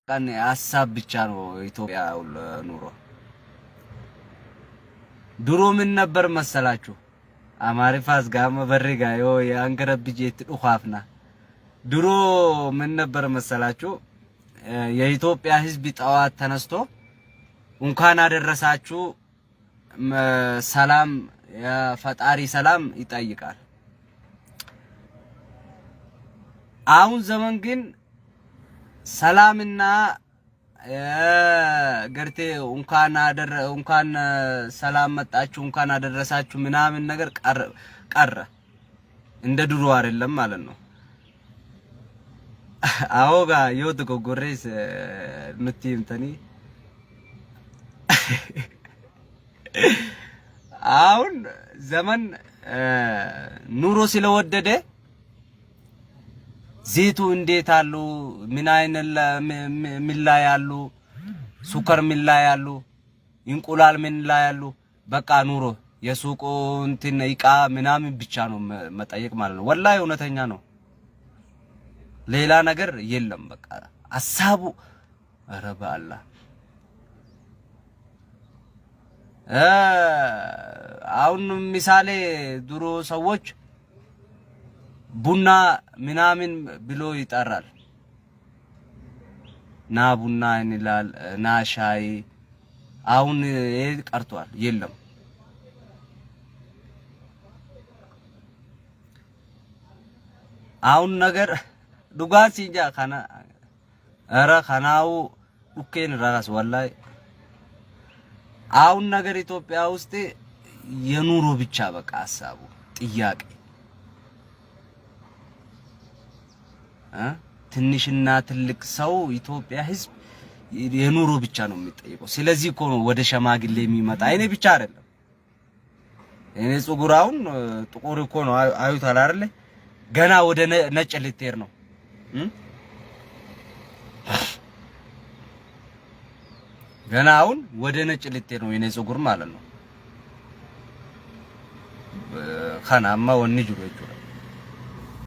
ቀን ሐሳብ ብቻ ነው ኢትዮጵያ ኑሮ። ድሮ ምን ነበር መሰላችሁ? አማሪፋስ ጋማ በሪጋ ዮ ያንገረብጄት ዱኻፍና ድሮ ምን ነበር መሰላችሁ? የኢትዮጵያ ህዝብ ጠዋት ተነስቶ እንኳን አደረሳችሁ ሰላም የፈጣሪ ሰላም ይጠይቃል። አሁን ዘመን ግን ሰላምና ገርቴ እንኳን ሰላም መጣችሁ እንኳን አደረሳችሁ ምናምን ነገር ቀረ። እንደ ድሮ አይደለም ማለት ነው። አዎጋ ይወጥ ጎጎሬስ ምትይምተኒ አሁን ዘመን ኑሮ ስለወደደ ዘይቱ እንዴት አሉ ምን አይነት ሚላ ያሉ ሱከር ሚላ ያሉ እንቁላል ምን ላይ ያሉ በቃ ኑሮ የሱቁ እንትን ይቃ ምናምን ብቻ ነው መጠየቅ ማለት ነው። ወላሂ እውነተኛ ነው። ሌላ ነገር የለም። በቃ ሐሳቡ ኧረ በአላህ አሁን ምሳሌ ድሮ ሰዎች ቡና ምናምን ብሎ ይጠራል። ና ቡና እንላል ና ሻይ። አሁን ቀርቷል፣ የለም። አሁን ነገር ዱጋን ሲንጃ ካና አረ ካናው ዱኬን ራስ ወላሂ አሁን ነገር ኢትዮጵያ ውስጥ የኑሮ ብቻ በቃ ሐሳቡ ጥያቄ ትንሽና ትልቅ ሰው ኢትዮጵያ ህዝብ የኑሮ ብቻ ነው የሚጠይቀው። ስለዚህ እኮ ነው ወደ ሸማግሌ የሚመጣ። እኔ ብቻ አይደለም እኔ ጸጉራውን ጥቁር እኮ ነው አዩታል አይደል? ገና ወደ ነጭ ልትሄድ ነው። ገና አሁን ወደ ነጭ ልትሄድ ነው የኔ ጸጉር ማለት ነው። ከናማ ወኒ ጅሮ